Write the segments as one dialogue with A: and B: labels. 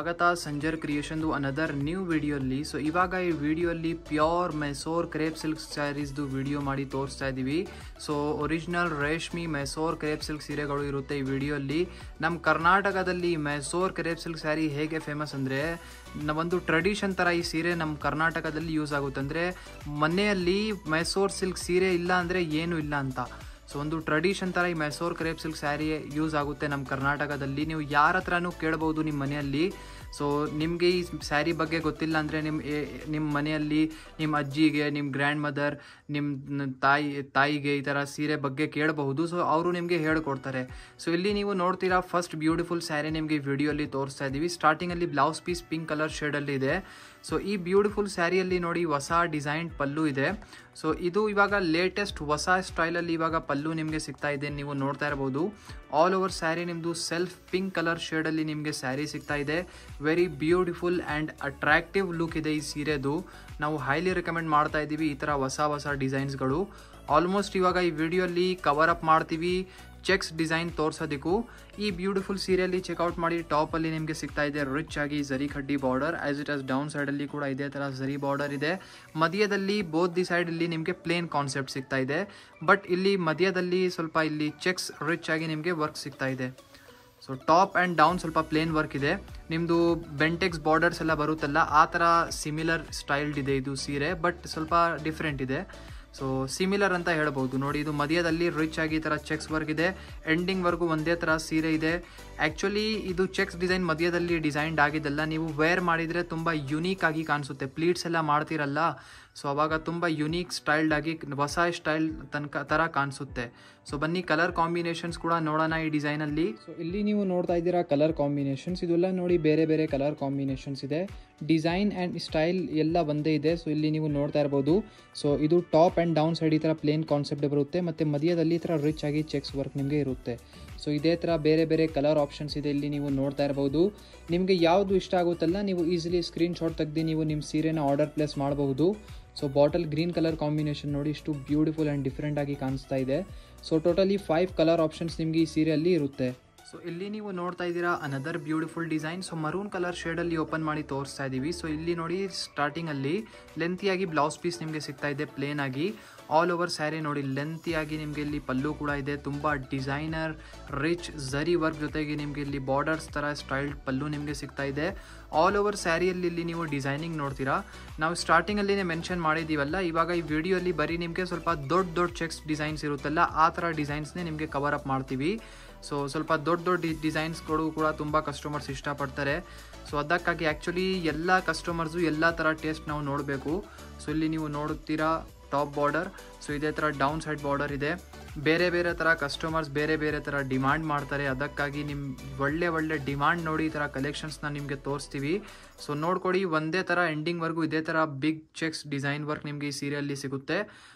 A: ಸ್ವಾಗತ ಸಂಜರ್ ಕ್ರಿಯೇಷನ್ದು another new ವಿಡಿಯೋಲ್ಲಿ. ಸೊ ಇವಾಗ ಈ ವಿಡಿಯೋಲ್ಲಿ ಪ್ಯೂರ್ ಮೈಸೂರ್ ಕ್ರೇಪ್ ಸಿಲ್ಕ್ ಸ್ಯಾರೀಸ್ದು ವಿಡಿಯೋ ಮಾಡಿ ತೋರಿಸ್ತಾ ಇದ್ದೀವಿ. ಸೊ ಒರಿಜಿನಲ್ ರೇಷ್ಮಿ ಮೈಸೂರ್ ಕ್ರೇಪ್ ಸಿಲ್ಕ್ ಸೀರೆಗಳು ಇರುತ್ತೆ ಈ ವಿಡಿಯೋಲ್ಲಿ. ನಮ್ಮ ಕರ್ನಾಟಕದಲ್ಲಿ ಮೈಸೂರ್ ಕ್ರೇಪ್ ಸಿಲ್ಕ್ ಸ್ಯಾರಿ ಹೇಗೆ ಫೇಮಸ್ ಅಂದರೆ, ಒಂದು ಟ್ರೆಡಿಷನ್ ಥರ ಈ ಸೀರೆ ನಮ್ಮ ಕರ್ನಾಟಕದಲ್ಲಿ ಯೂಸ್ ಆಗುತ್ತೆ. ಅಂದರೆ ಮನೆಯಲ್ಲಿ ಮೈಸೂರ್ ಸಿಲ್ಕ್ ಸೀರೆ ಇಲ್ಲ ಅಂದರೆ ಏನೂ ಇಲ್ಲ ಅಂತ. ಸೊ ಒಂದು ಟ್ರೆಡಿಷನ್ ಥರ ಈ Mysore crepe silk sari use ಆಗುತ್ತೆ ನಮ್ಮ ಕರ್ನಾಟಕದಲ್ಲಿ. ನೀವು ಯಾರ ಹತ್ರನೂ ಕೇಳ್ಬೋದು ನಿಮ್ಮ ಮನೆಯಲ್ಲಿ. ಸೊ ನಿಮಗೆ ಈ ಸ್ಯಾರಿ ಬಗ್ಗೆ ಗೊತ್ತಿಲ್ಲ ಅಂದರೆ ನಿಮ್ಮ ಮನೆಯಲ್ಲಿ ನಿಮ್ಮ ಅಜ್ಜಿಗೆ, ನಿಮ್ಮ ಗ್ರ್ಯಾಂಡ್ ಮದರ್, ನಿಮ್ಮ ತಾಯಿಗೆ ಈ ಥರ ಸೀರೆ ಬಗ್ಗೆ ಕೇಳಬಹುದು. ಸೊ ಅವರು ನಿಮಗೆ ಹೇಳ್ಕೊಡ್ತಾರೆ. ಸೊ ಇಲ್ಲಿ ನೀವು ನೋಡ್ತೀರಾ ಫಸ್ಟ್ ಬ್ಯೂಟಿಫುಲ್ ಸ್ಯಾರಿ ನಿಮಗೆ ಈ ವಿಡಿಯೋಲ್ಲಿ ತೋರಿಸ್ತಾ ಇದ್ದೀವಿ. ಸ್ಟಾರ್ಟಿಂಗಲ್ಲಿ ಬ್ಲೌಸ್ ಪೀಸ್ ಪಿಂಕ್ ಕಲರ್ ಶೇಡಲ್ಲಿ ಇದೆ. ಸೊ ಈ ಬ್ಯೂಟಿಫುಲ್ ಸ್ಯಾರಿಯಲ್ಲಿ ನೋಡಿ ಹೊಸ ಡಿಸೈನ್ ಪಲ್ಲು ಇದೆ. ಸೊ ಇದು ಇವಾಗ ಲೇಟೆಸ್ಟ್ ಹೊಸ ಸ್ಟೈಲಲ್ಲಿ ಇವಾಗ ಪಲ್ಲು ನಿಮಗೆ ಸಿಗ್ತಾ ಇದೆ, ನೀವು ನೋಡ್ತಾ ಇರ್ಬೋದು. ಆಲ್ ಓವರ್ ಸ್ಯಾರಿ ನಿಮ್ಮದು ಸೆಲ್ಫ್ ಪಿಂಕ್ ಕಲರ್ ಶೇಡಲ್ಲಿ ನಿಮಗೆ ಸ್ಯಾರಿ ಸಿಗ್ತಾ ಇದೆ. Very beautiful and attractive look ಇದೆ ಈ ಸೀರೆದು. ನಾವು ಹೈಲಿ ರೆಕಮೆಂಡ್ ಮಾಡ್ತಾ ಇದ್ದೀವಿ ಈ ಥರ ಹೊಸ ಡಿಸೈನ್ಸ್ಗಳು. ಆಲ್ಮೋಸ್ಟ್ ಇವಾಗ ಈ ವಿಡಿಯೋಲ್ಲಿ ಕವರ್ ಅಪ್ ಮಾಡ್ತೀವಿ ಚೆಕ್ಸ್ ಡಿಸೈನ್ ತೋರಿಸೋದಕ್ಕೂ. ಈ ಬ್ಯೂಟಿಫುಲ್ ಸೀರೆಯಲ್ಲಿ ಚೆಕ್ಔಟ್ ಮಾಡಿ. ಟಾಪಲ್ಲಿ ನಿಮಗೆ ಸಿಗ್ತಾ ಇದೆ ರಿಚ್ ಆಗಿ ಝರಿ ಖಡ್ಡಿ border, as it as down ಸೈಡಲ್ಲಿ ಕೂಡ ಇದೇ ಥರ ಝರಿ ಬಾರ್ಡರ್ ಇದೆ. ಮಧ್ಯದಲ್ಲಿ ಬೋತ್ ದಿ ಸೈಡ್ ಇಲ್ಲಿ ನಿಮಗೆ ಪ್ಲೇನ್ ಕಾನ್ಸೆಪ್ಟ್ ಸಿಗ್ತಾ ಇದೆ. ಬಟ್ ಇಲ್ಲಿ ಮಧ್ಯದಲ್ಲಿ ಸ್ವಲ್ಪ ಇಲ್ಲಿ ಚೆಕ್ಸ್ ರಿಚ್ ಆಗಿ ನಿಮಗೆ ವರ್ಕ್ ಸಿಗ್ತಾ ಇದೆ. ಸೊ ಟಾಪ್ ಆ್ಯಂಡ್ ಡೌನ್ ಸ್ವಲ್ಪ ಪ್ಲೇನ್ ವರ್ಕ್ ಇದೆ. ನಿಮ್ಮದು ಬೆಂಟೆಕ್ಸ್ ಬಾರ್ಡರ್ಸ್ ಎಲ್ಲ ಬರುತ್ತಲ್ಲ ಆ ಥರ ಸಿಮಿಲರ್ ಸ್ಟೈಲ್ಡ್ ಇದೆ ಇದು ಸೀರೆ, ಬಟ್ ಸ್ವಲ್ಪ ಡಿಫ್ರೆಂಟ್ ಇದೆ. ಸೊ ಸಿಮಿಲರ್ ಅಂತ ಹೇಳ್ಬೋದು. ನೋಡಿ ಇದು ಮಧ್ಯದಲ್ಲಿ ರಿಚ್ ಆಗಿ ಈ ಥರ ಚೆಕ್ಸ್ ವರ್ಕ್ ಇದೆ. ಎಂಡಿಂಗ್ವರೆಗೂ ಒಂದೇ ಥರ ಸೀರೆ ಇದೆ. ಆ್ಯಕ್ಚುಲಿ ಇದು ಚೆಕ್ಸ್ ಡಿಸೈನ್ ಮಧ್ಯದಲ್ಲಿ ಡಿಸೈನ್ಡ್ ಆಗಿದ್ದಲ್ಲ, ನೀವು ವೇರ್ ಮಾಡಿದರೆ ತುಂಬ ಯುನೀಕ್ ಆಗಿ ಕಾಣಿಸುತ್ತೆ. ಪ್ಲೀಟ್ಸ್ ಎಲ್ಲ ಮಾಡ್ತಿರಲ್ಲ, ಸೊ ಅವಾಗ ತುಂಬ ಯುನೀಕ್ ಸ್ಟೈಲ್ಡ್ ಆಗಿ ಹೊಸ ಸ್ಟೈಲ್ ಥರ ಕಾಣಿಸುತ್ತೆ. ಸೊ ಬನ್ನಿ ಕಲರ್ ಕಾಂಬಿನೇಷನ್ಸ್ ಕೂಡ ನೋಡೋಣ ಈ ಡಿಸೈನಲ್ಲಿ. ಸೊ ಇಲ್ಲಿ ನೀವು ನೋಡ್ತಾ ಇದ್ದೀರಾ ಕಲರ್ ಕಾಂಬಿನೇಷನ್ಸ್. ಇದೆಲ್ಲ ನೋಡಿ ಬೇರೆ ಬೇರೆ ಕಲರ್ ಕಾಂಬಿನೇಷನ್ಸ್ ಇದೆ. ಡಿಸೈನ್ ಆ್ಯಂಡ್ ಸ್ಟೈಲ್ ಎಲ್ಲ ಒಂದೇ ಇದೆ. ಸೊ ಇಲ್ಲಿ ನೀವು ನೋಡ್ತಾ ಇರ್ಬೋದು. ಸೊ ಇದು ಟಾಪ್ ಆ್ಯಂಡ್ ಡೌನ್ ಸೈಡ್ ಈ ಥರ ಪ್ಲೇನ್ ಕಾನ್ಸೆಪ್ಟ್ ಬರುತ್ತೆ, ಮತ್ತು ಮಧ್ಯದಲ್ಲಿ ಈ ಥರ ರಿಚ್ ಆಗಿ ಚೆಕ್ಸ್ ವರ್ಕ್ ನಿಮಗೆ ಇರುತ್ತೆ. ಸೊ ಇದೇ ಥರ ಬೇರೆ ಬೇರೆ ಕಲರ್ ಆಪ್ಷನ್ಸ್ ಇದೆ ಇಲ್ಲಿ ನೀವು ನೋಡ್ತಾ ಇರ್ಬೋದು. ನಿಮಗೆ ಯಾವುದು ಇಷ್ಟ ಆಗುತ್ತಲ್ಲ ನೀವು ಈಸಿಲಿ ಸ್ಕ್ರೀನ್ಶಾಟ್ ತೆಗೆದು ನೀವು ನಿಮ್ಮ ಸೀರೆನ ಆರ್ಡರ್ ಪ್ಲೇಸ್ ಮಾಡಬಹುದು. So bottle green colour combination ನೋಡಿ ಇಷ್ಟು ಬ್ಯೂಟಿಫುಲ್ ಆ್ಯಂಡ್ ಡಿಫ್ರೆಂಟ್ ಆಗಿ ಕಾಣಿಸ್ತಾ ಇದೆ. ಸೊ ಟೋಟಲಿ 5 ಕಲರ್ ಆಪ್ಷನ್ಸ್ ನಿಮಗೆ ಈ ಸೀರೆಯಲ್ಲಿ ಇರುತ್ತೆ. ಸೊ ಇಲ್ಲಿ ನೀವು ನೋಡ್ತಾ ಇದ್ದೀರಾ another beautiful design. So maroon colour ಶೇಡಲ್ಲಿ ಓಪನ್ ಮಾಡಿ ತೋರಿಸ್ತಾ ಇದ್ದೀವಿ. ಸೊ ಇಲ್ಲಿ ನೋಡಿ ಸ್ಟಾರ್ಟಿಂಗಲ್ಲಿ ಲೆಂತಿಯಾಗಿ ಬ್ಲೌಸ್ ಪೀಸ್ ನಿಮಗೆ ಸಿಗ್ತಾ ಇದೆ ಪ್ಲೇನ್ ಆಗಿ. ಆಲ್ ಓವರ್ ಸ್ಯಾರಿ ನೋಡಿ ಲೆಂತಿಯಾಗಿ ನಿಮಗೆ ಇಲ್ಲಿ ಪಲ್ಲು ಕೂಡ ಇದೆ. ತುಂಬ ಡಿಸೈನರ್ ರಿಚ್ ಝರಿ ವರ್ಕ್ ಜೊತೆಗೆ ನಿಮಗೆ ಇಲ್ಲಿ ಬಾರ್ಡರ್ಸ್ ಥರ ಸ್ಟೈಲ್ಡ್ ಪಲ್ಲು ನಿಮಗೆ ಸಿಗ್ತಾ ಇದೆ. ಆಲ್ ಓವರ್ ಸ್ಯಾರಿಯಲ್ಲಿ ಇಲ್ಲಿ ನೀವು ಡಿಸೈನಿಂಗ್ ನೋಡ್ತೀರಾ. ನಾವು ಸ್ಟಾರ್ಟಿಂಗಲ್ಲಿನೇ ಮೆನ್ಷನ್ ಮಾಡಿದ್ದೀವಲ್ಲ, ಇವಾಗ ಈ ವಿಡಿಯೋಲಿ ಬರೀ ನಿಮಗೆ ಸ್ವಲ್ಪ ದೊಡ್ಡ ಚೆಕ್ಸ್ ಡಿಸೈನ್ಸ್ ಇರುತ್ತಲ್ಲ ಆ ಥರ ಡಿಸೈನ್ಸ್ನೇ ನಿಮಗೆ ಕವರ್ ಅಪ್ ಮಾಡ್ತೀವಿ. ಸೊ ಸ್ವಲ್ಪ ದೊಡ್ಡ ಡಿಸೈನ್ಸ್ಗಳು ಕೂಡ ತುಂಬ ಕಸ್ಟಮರ್ಸ್ ಇಷ್ಟಪಡ್ತಾರೆ. ಸೊ ಅದಕ್ಕಾಗಿ ಆ್ಯಕ್ಚುಲಿ ಎಲ್ಲ ಕಸ್ಟಮರ್ಸು ಎಲ್ಲ ಥರ ಟೇಸ್ಟ್ ನಾವು ನೋಡಬೇಕು. ಸೊ ಇಲ್ಲಿ ನೀವು ನೋಡುತ್ತೀರಾ ಟಾಪ್ ಬಾರ್ಡರ್. ಸೊ ಇದೇ ಥರ ಡೌನ್ ಸೈಡ್ ಬಾರ್ಡರ್ ಇದೆ. ಬೇರೆ ಬೇರೆ ಥರ ಕಸ್ಟಮರ್ಸ್ ಬೇರೆ ಬೇರೆ ಥರ ಡಿಮ್ಯಾಂಡ್ ಮಾಡ್ತಾರೆ. ಅದಕ್ಕಾಗಿ ನಿಮ್ಮ ಒಳ್ಳೆ ಡಿಮ್ಯಾಂಡ್ ನೋಡಿ ಈ ಥರ ಕಲೆಕ್ಷನ್ಸ್ನ ನಿಮಗೆ ತೋರಿಸ್ತೀವಿ. ಸೊ ನೋಡ್ಕೊಡಿ, ಒಂದೇ ಥರ ಎಂಡಿಂಗ್ವರೆಗೂ ಇದೇ ಥರ ಬಿಗ್ ಚೆಕ್ಸ್ ಡಿಸೈನ್ ವರ್ಕ್ ನಿಮಗೆ ಈ ಸೀರೆಯಲ್ಲಿ ಸಿಗುತ್ತೆ.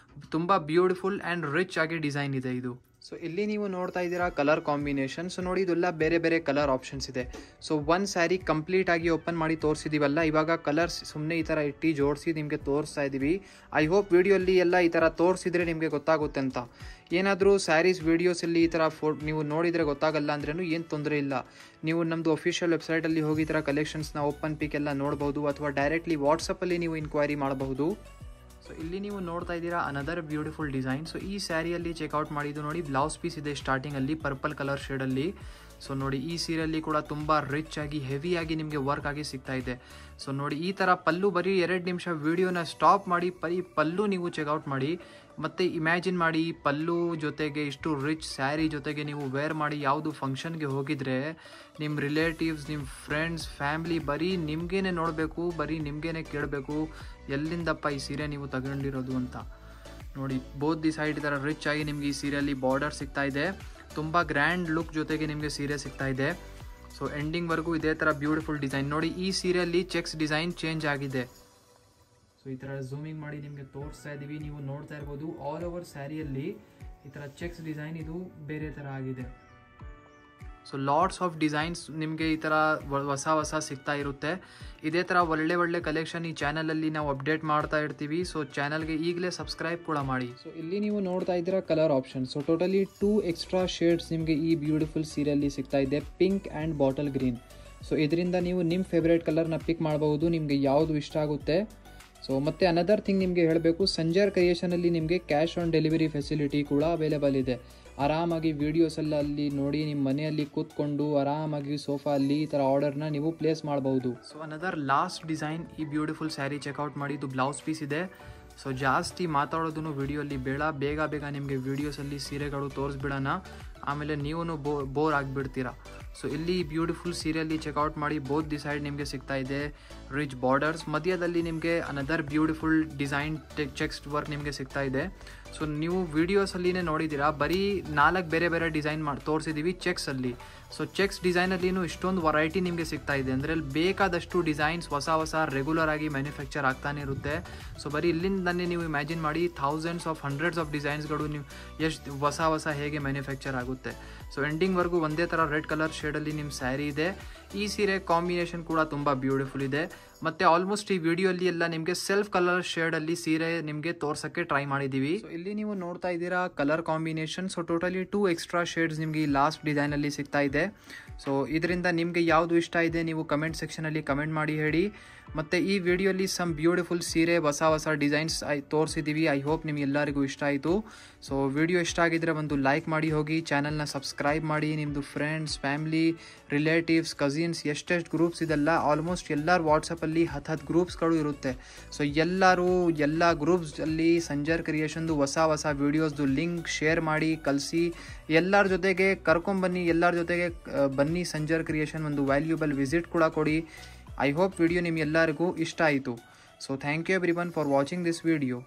A: ತುಂಬ ಬ್ಯೂಟಿಫುಲ್ ಆ್ಯಂಡ್ ರಿಚ್ ಆಗಿ ಡಿಸೈನ್ ಇದೆ ಇದು. ಸೊ ಇಲ್ಲಿ ನೀವು ನೋಡ್ತಾ ಇದ್ದೀರಾ ಕಲರ್ ಕಾಂಬಿನೇಷನ್. ಸೊ ನೋಡಿ ಇದೆಲ್ಲ ಬೇರೆ ಬೇರೆ ಕಲರ್ ಆಪ್ಷನ್ಸ್ ಇದೆ. ಸೊ ಒಂದು ಸ್ಯಾರಿ ಕಂಪ್ಲೀಟ್ ಆಗಿ ಓಪನ್ ಮಾಡಿ ತೋರಿಸಿದ್ದೀವಲ್ಲ, ಇವಾಗ ಕಲರ್ಸ್ ಸುಮ್ಮನೆ ಈ ಥರ ಇಟ್ಟು ಜೋಡಿಸಿ ನಿಮಗೆ ತೋರಿಸ್ತಾ ಇದ್ದೀವಿ. ಐ ಹೋಪ್ ವಿಡಿಯೋಲ್ಲಿ ಎಲ್ಲ ಈ ಥರ ತೋರಿಸಿದ್ರೆ ನಿಮಗೆ ಗೊತ್ತಾಗುತ್ತೆ ಅಂತ. ಏನಾದರೂ ಸ್ಯಾರೀಸ್ ವೀಡಿಯೋಸಲ್ಲಿ ಈ ಥರ ನೀವು ನೋಡಿದರೆ ಗೊತ್ತಾಗಲ್ಲ ಅಂದ್ರೂ ಏನು ತೊಂದರೆ ಇಲ್ಲ. ನೀವು ನಮ್ಮದು ಅಫಿಷಿಯಲ್ ವೆಬ್ಸೈಟಲ್ಲಿ ಹೋಗಿ ಈ ಥರ ಕಲೆಕ್ಷನ್ಸ್ನ ಓಪನ್ ಪಿಕ್ ಎಲ್ಲ ನೋಡ್ಬೋದು, ಅಥವಾ ಡೈರೆಕ್ಟ್ಲಿ ವಾಟ್ಸಪ್ಪಲ್ಲಿ ನೀವು ಇನ್ಕ್ವೈರಿ ಮಾಡಬಹುದು. ಸೊ ಇಲ್ಲಿ ನೀವು ನೋಡ್ತಾ ಇದ್ದೀರಾ ಅನದರ್ ಬ್ಯೂಟಿಫುಲ್ ಡಿಸೈನ್. ಸೊ ಈ ಸ್ಯಾರಿಯಲ್ಲಿ ಚೆಕ್ಔಟ್ ಮಾಡಿದ್ದು ನೋಡಿ ಬ್ಲೌಸ್ ಪೀಸ್ ಇದೆ ಸ್ಟಾರ್ಟಿಂಗಲ್ಲಿ ಪರ್ಪಲ್ ಕಲರ್ ಶೇಡಲ್ಲಿ. ಸೊ ನೋಡಿ ಈ ಸೀರೆಯಲ್ಲಿ ಕೂಡ ತುಂಬ ರಿಚ್ ಆಗಿ ಹೆವಿಯಾಗಿ ನಿಮಗೆ ವರ್ಕ್ ಆಗಿ ಸಿಗ್ತಾ ಇದೆ. ಸೊ ನೋಡಿ ಈ ಥರ ಪಲ್ಲು ಬರೀ 2 ನಿಮಿಷ ವಿಡಿಯೋನ ಸ್ಟಾಪ್ ಮಾಡಿ ಪಲ್ಲು ನೀವು ಚೆಕ್ಔಟ್ ಮಾಡಿ. ಮತ್ತು ಇಮ್ಯಾಜಿನ್ ಮಾಡಿ ಪಲ್ಲು ಜೊತೆಗೆ ಇಷ್ಟು ರಿಚ್ ಸ್ಯಾರಿ ಜೊತೆಗೆ ನೀವು ವೇರ್ ಮಾಡಿ ಯಾವುದು ಫಂಕ್ಷನ್ಗೆ ಹೋಗಿದ್ರೆ ನಿಮ್ಮ ರಿಲೇಟಿವ್ಸ್, ನಿಮ್ಮ ಫ್ರೆಂಡ್ಸ್, ಫ್ಯಾಮ್ಲಿ ಬರೀ ನಿಮಗೇನೆ ನೋಡಬೇಕು, ಬರೀ ನಿಮಗೇನೆ ಕೇಳಬೇಕು ಎಲ್ಲಿಂದಪ್ಪ ಈ ಸೀರೆ ನೀವು ತಗೊಂಡಿರೋದು ಅಂತ. ನೋಡಿ ಬೋತ್ ದಿ ಸೈಡ್ ಈ ಥರ ರಿಚ್ ಆಗಿ ನಿಮಗೆ ಈ ಸೀರೆಯಲ್ಲಿ ಬಾರ್ಡರ್ ಸಿಗ್ತಾ ಇದೆ. ತುಂಬ ಗ್ರ್ಯಾಂಡ್ ಲುಕ್ ಜೊತೆಗೆ ನಿಮಗೆ ಸೀರೆ ಸಿಗ್ತಾ ಇದೆ. ಸೊ ಎಂಡಿಂಗ್ವರೆಗೂ ಇದೇ ಥರ ಬ್ಯೂಟಿಫುಲ್ ಡಿಸೈನ್. ನೋಡಿ ಈ ಸೀರೆಯಲ್ಲಿ ಚೆಕ್ಸ್ ಡಿಸೈನ್ ಚೇಂಜ್ ಆಗಿದೆ. ಸೊ ಈ ಥರ ಝೂಮಿಂಗ್ ಮಾಡಿ ನಿಮಗೆ ತೋರಿಸ್ತಾ ಇದ್ದೀವಿ. ನೀವು ನೋಡ್ತಾ ಇರ್ಬೋದು ಆಲ್ ಓವರ್ ಸ್ಯಾರಿಯಲ್ಲಿ ಈ ಥರ ಚೆಕ್ಸ್ ಡಿಸೈನ್ ಇದು ಬೇರೆ ಥರ ಆಗಿದೆ. ಸೊ ಲಾಟ್ಸ್ ಆಫ್ ಡಿಸೈನ್ಸ್ ನಿಮಗೆ ಈ ಥರ ಹೊಸ ಸಿಗ್ತಾ ಇರುತ್ತೆ. ಇದೇ ಥರ ಒಳ್ಳೆ ಕಲೆಕ್ಷನ್ ಈ ಚಾನಲಲ್ಲಿ ನಾವು ಅಪ್ಡೇಟ್ ಮಾಡ್ತಾ ಇರ್ತೀವಿ. ಸೊ ಚಾನಲ್ಗೆ ಈಗಲೇ ಸಬ್ಸ್ಕ್ರೈಬ್ ಕೂಡ ಮಾಡಿ. ಸೊ ಇಲ್ಲಿ ನೀವು ನೋಡ್ತಾ ಇದ್ದೀರಾ colour option. So totally 2 extra shades ನಿಮಗೆ ಈ ಬ್ಯೂಟಿಫುಲ್ ಸೀರೆಯಲ್ಲಿ ಸಿಗ್ತಾ ಇದೆ, pink and bottle green. So ಇದರಿಂದ ನೀವು ನಿಮ್ಮ ಫೇವ್ರೇಟ್ ಕಲರ್ನ ಪಿಕ್ ಮಾಡಬಹುದು, ನಿಮಗೆ ಯಾವುದು ಇಷ್ಟ ಆಗುತ್ತೆ. ಸೊ ಮತ್ತು ಅನದರ್ ಥಿಂಗ್ ನಿಮಗೆ ಹೇಳಬೇಕು, ಸಂಜರ್ ಕ್ರಿಯೇಷನಲ್ಲಿ ನಿಮಗೆ ಕ್ಯಾಶ್ ಆನ್ ಡೆಲಿವರಿ ಫೆಸಿಲಿಟಿ ಕೂಡ ಅವೈಲೇಬಲ್ ಇದೆ. ಆರಾಮಾಗಿ ವೀಡಿಯೋಸೆಲ್ಲ ಅಲ್ಲಿ ನೋಡಿ ನಿಮ್ಮ ಮನೆಯಲ್ಲಿ ಕೂತ್ಕೊಂಡು ಆರಾಮಾಗಿ ಸೋಫಾ ಅಲ್ಲಿ ಈ ಥರ ಆರ್ಡರ್ನ ನೀವು ಪ್ಲೇಸ್ ಮಾಡಬಹುದು. ಸೊ ಅನದರ್ ಲಾಸ್ಟ್ ಡಿಸೈನ್, ಈ ಬ್ಯೂಟಿಫುಲ್ ಸ್ಯಾರಿ ಚೆಕ್ಔಟ್ ಮಾಡಿ. ಇದು ಬ್ಲೌಸ್ ಪೀಸ್ ಇದೆ. ಸೊ ಜಾಸ್ತಿ ಮಾತಾಡೋದನ್ನು ವಿಡಿಯೋಲ್ಲಿ ಬೇಡ, ಬೇಗ ನಿಮಗೆ ವೀಡಿಯೋಸಲ್ಲಿ ಸೀರೆಗಳು ತೋರಿಸ್ಬಿಡೋಣ, ಆಮೇಲೆ ನೀವು ಬೋರ್ ಆಗಿಬಿಡ್ತೀರಾ. ಸೊ ಇಲ್ಲಿ ಬ್ಯೂಟಿಫುಲ್ ಸೀರೆಯಲ್ಲಿ ಚೆಕ್ಔಟ್ ಮಾಡಿ. ಬೋತ್ ದಿ ಸೈಡ್ ನಿಮಗೆ ಸಿಗ್ತಾ ಇದೆ ರಿಚ್ ಬಾರ್ಡರ್ಸ್, ಮಧ್ಯದಲ್ಲಿ ನಿಮಗೆ another beautiful design cheques work ನಿಮಗೆ ಸಿಗ್ತಾ ಇದೆ. ಸೊ ನೀವು ವೀಡಿಯೋಸಲ್ಲಿನೇ ನೋಡಿದ್ದೀರಾ, ಬರೀ 4 ಬೇರೆ ಡಿಸೈನ್ ತೋರಿಸಿದ್ದೀವಿ ಚೆಕ್ಸಲ್ಲಿ. ಸೊ ಚೆಕ್ಸ್ ಡಿಸೈನಲ್ಲಿನೂ ಇಷ್ಟೊಂದು ವೆರೈಟಿ ನಿಮಗೆ ಸಿಗ್ತಾ ಇದೆ. ಅಂದರೆ ಅಲ್ಲಿ ಬೇಕಾದಷ್ಟು ಡಿಸೈನ್ಸ್ ಹೊಸ ರೆಗ್ಯುಲರ್ ಆಗಿ ಮ್ಯಾನುಫ್ಯಾಕ್ಚರ್ ಆಗ್ತಾನೆ ಇರುತ್ತೆ. ಸೊ ಬರೀ ಇಲ್ಲಿಂದನೇ ನೀವು ಇಮ್ಯಾಜಿನ್ ಮಾಡಿ, ಥೌಸಂಡ್ಸ್ ಆಫ್ ಹಂಡ್ರೆಡ್ಸ್ ಆಫ್ ಡಿಸೈನ್ಸ್ಗಳು ನೀವು ಎಷ್ಟು ಹೊಸ ಹೇಗೆ ಮ್ಯಾನುಫ್ಯಾಕ್ಚರ್ ಆಗುತ್ತೆ. ಸೊ ಎಂಡಿಂಗ್ವರೆಗೂ ಒಂದೇ ಥರ ರೆಡ್ ಕಲರ್ ಶೇಡಲ್ಲಿ ನಿಮ್ಮ ಸ್ಯಾರಿ ಇದೆ. ಈ ಸೀರೆ ಕಾಂಬಿನೇಷನ್ ಕೂಡ ತುಂಬ ಬ್ಯೂಟಿಫುಲ್ ಇದೆ. ಮತ್ತು ಆಲ್ಮೋಸ್ಟ್ ಈ ವಿಡಿಯೋಲ್ಲಿ ಎಲ್ಲ ನಿಮಗೆ ಸೆಲ್ಫ್ ಕಲರ್ ಶೇಡಲ್ಲಿ ಸೀರೆ ನಿಮಗೆ ತೋರ್ಸೋಕ್ಕೆ ಟ್ರೈ ಮಾಡಿದ್ದೀವಿ. ಸೊ ಇಲ್ಲಿ ನೀವು ನೋಡ್ತಾ ಇದ್ದೀರಾ colour combination. So totally 2 extra shades ನಿಮಗೆ ಈ ಲಾಸ್ಟ್ ಡಿಸೈನಲ್ಲಿ ಸಿಗ್ತಾ ಇದೆ. ಸೊ ಇದರಿಂದ ನಿಮಗೆ ಯಾವುದು ಇಷ್ಟ ಇದೆ ನೀವು ಕಮೆಂಟ್ ಸೆಕ್ಷನಲ್ಲಿ ಕಮೆಂಟ್ ಮಾಡಿ ಹೇಳಿ. ಮತ್ತು ಈ ವಿಡಿಯೋಲಿ ಸಮ್ ಬ್ಯೂಟಿಫುಲ್ ಸೀರೆ ಹೊಸ ಡಿಸೈನ್ಸ್ ತೋರಿಸಿದ್ದೀವಿ. ಐ ಹೋಪ್ ನಿಮಗೆಲ್ಲರಿಗೂ ಇಷ್ಟ ಆಯಿತು. ಸೊ ವಿಡಿಯೋ ಇಷ್ಟ ಆಗಿದ್ರೆ ಒಂದು ಲೈಕ್ ಮಾಡಿ ಹೋಗಿ, ಚಾನಲ್ನ ಸಬ್ಸ್ಕ್ರೈಬ್ ಮಾಡಿ. ನಿಮ್ಮದು ಫ್ರೆಂಡ್ಸ್, ಫ್ಯಾಮಿಲಿ, ರಿಲೇಟಿವ್ಸ್, ಕಸಿನ್ಸ್ ಎಷ್ಟೆಷ್ಟು ಗ್ರೂಪ್ಸ್ ಇದೆಲ್ಲ, ಆಲ್ಮೋಸ್ಟ್ ಎಲ್ಲರ ವಾಟ್ಸಪ್ಪಲ್ಲಿ 10 ಗ್ರೂಪ್ಸ್ಗಳು ಇರುತ್ತೆ. ಸೊ ಎಲ್ಲ ಗ್ರೂಪ್ಸಲ್ಲಿ ಸಂಜರ್ ಕ್ರಿಯೇಷನ್ದು ಹೊಸ ವೀಡಿಯೋಸ್ದು ಲಿಂಕ್ ಶೇರ್ ಮಾಡಿ ಕಳಿಸಿ. ಎಲ್ಲರ ಜೊತೆಗೆ ಕರ್ಕೊಂಬನ್ನಿ, ಎಲ್ಲರ ಜೊತೆಗೆ ಬನ್ನಿ. ಸಂಜರ್ ಕ್ರಿಯೇಷನ್ ಒಂದು ವ್ಯಾಲ್ಯೂಬಲ್ ವಿಸಿಟ್ ಕೂಡ ಕೊಡಿ. ಐ ಹೋಪ್ ವಿಡಿಯೋ ನಿಮ್ಗೆಲ್ಲರಿಗೂ ಇಷ್ಟ ಆಯಿತು. So thank you everyone for watching this video.